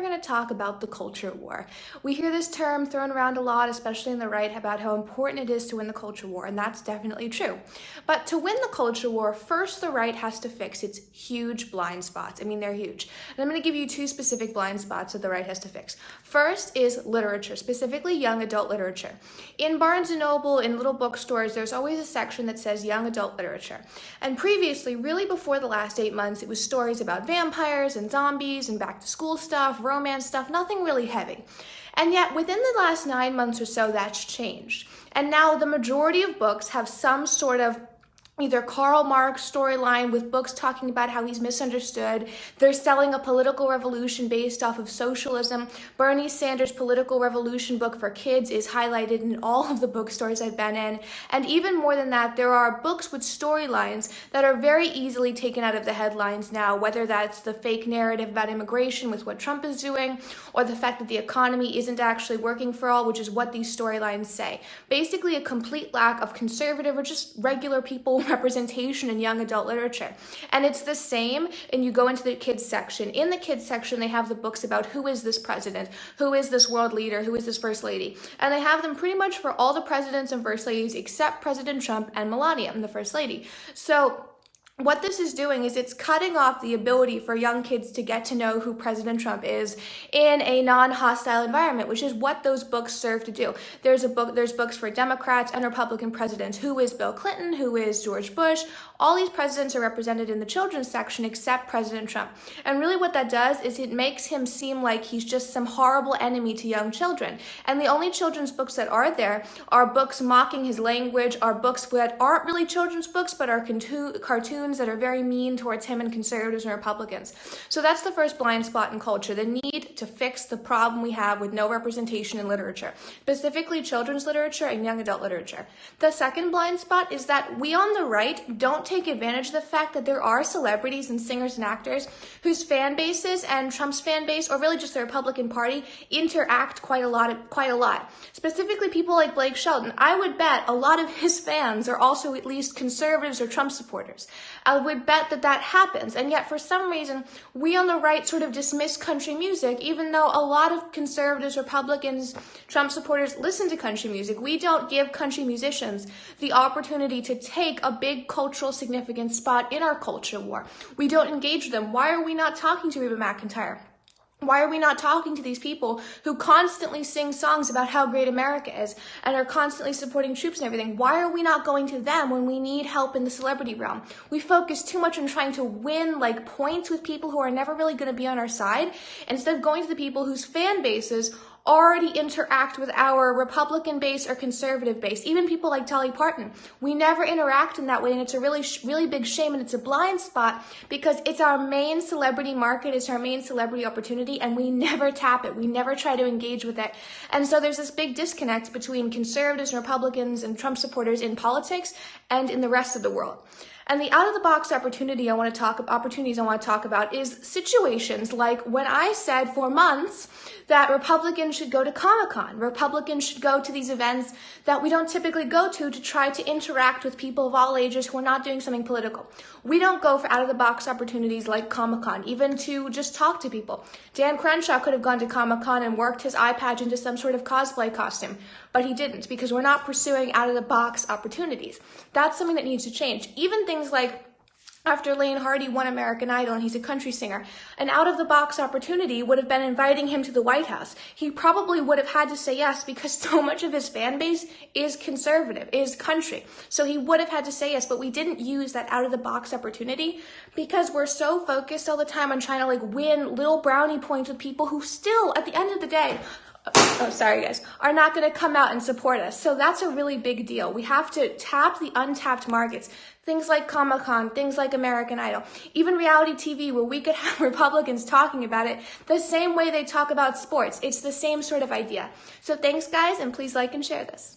going to talk about the culture war. We hear this term thrown around a lot, especially in the right, about how important it is to win the culture war, and that's definitely true. But to win the culture war, first the right has to fix its huge blind spots. I mean, they're huge. And I'm going to give you two specific blind spots that the right has to fix. First is literature, specifically young adult literature. In Barnes & Noble, in little bookstores, there's always a section that says young adult literature. And previously, really before the last 8 months, it was stories about vampires and zombies and back to school stuff, romance stuff, nothing really heavy. And yet within the last 9 months or so, that's changed. And now the majority of books have some sort of either Karl Marx storyline with books talking about how he's misunderstood. They're selling a political revolution based off of socialism. Bernie Sanders' political revolution book for kids is highlighted in all of the bookstores I've been in. And even more than that, there are books with storylines that are very easily taken out of the headlines now, whether that's the fake narrative about immigration with what Trump is doing, or the fact that the economy isn't actually working for all, which is what these storylines say. Basically a complete lack of conservative or just regular people representation in young adult literature. And it's the same, and you go into the kids section. In the kids section, they have the books about who is this president, who is this world leader, who is this first lady. And they have them pretty much for all the presidents and first ladies except President Trump and Melania, and the first lady. So what this is doing is it's cutting off the ability for young kids to get to know who President Trump is in a non-hostile environment, which is what those books serve to do. There's books for Democrats and Republican presidents. Who is Bill Clinton? Who is George Bush? All these presidents are represented in the children's section except President Trump. And really what that does is it makes him seem like he's just some horrible enemy to young children. And the only children's books that are there are books mocking his language, are books that aren't really children's books but are cartoons that are very mean towards him and conservatives and Republicans. So that's the first blind spot in culture, the need to fix the problem we have with no representation in literature, specifically children's literature and young adult literature. The second blind spot is that we on the right don't take advantage of the fact that there are celebrities and singers and actors whose fan bases and Trump's fan base, or really just the Republican Party, interact quite a lot. Specifically people like Blake Shelton. I would bet a lot of his fans are also at least conservatives or Trump supporters. I would bet that happens, and yet for some reason we on the right sort of dismiss country music, even though a lot of conservatives, Republicans, Trump supporters listen to country music. We don't give country musicians the opportunity to take a big cultural significant spot in our culture war. We don't engage them. Why are we not talking to Reba McEntire? Why are we not talking to these people who constantly sing songs about how great America is and are constantly supporting troops and everything? Why are we not going to them when we need help in the celebrity realm? We focus too much on trying to win points with people who are never really going to be on our side, instead of going to the people whose fan bases already interact with our Republican base or conservative base. Even people like Dolly Parton. We never interact in that way, and it's a really big shame, and it's a blind spot because it's our main celebrity market, it's our main celebrity opportunity, and we never tap it. We never try to engage with it. And so there's this big disconnect between conservatives and Republicans and Trump supporters in politics and in the rest of the world. And the out-of-the-box opportunities I want to talk about is situations like when I said for months that Republicans should go to Comic-Con. Republicans should go to these events that we don't typically go to try to interact with people of all ages who are not doing something political. We don't go for out-of-the-box opportunities like Comic-Con, even to just talk to people. Dan Crenshaw could have gone to Comic-Con and worked his eye patch into some sort of cosplay costume, but he didn't because we're not pursuing out-of-the-box opportunities. That's something that needs to change. Even things like after Lane Hardy won American Idol and he's a country singer, an out-of-the-box opportunity would have been inviting him to the White House. He probably would have had to say yes because so much of his fan base is conservative, is country. So he would have had to say yes, but we didn't use that out-of-the-box opportunity because we're so focused all the time on trying to win little brownie points with people who still, at the end of the day, are not going to come out and support us. So that's a really big deal. We have to tap the untapped markets. Things like Comic-Con, things like American Idol, even reality TV where we could have Republicans talking about it the same way they talk about sports. It's the same sort of idea. So thanks guys, and please like and share this.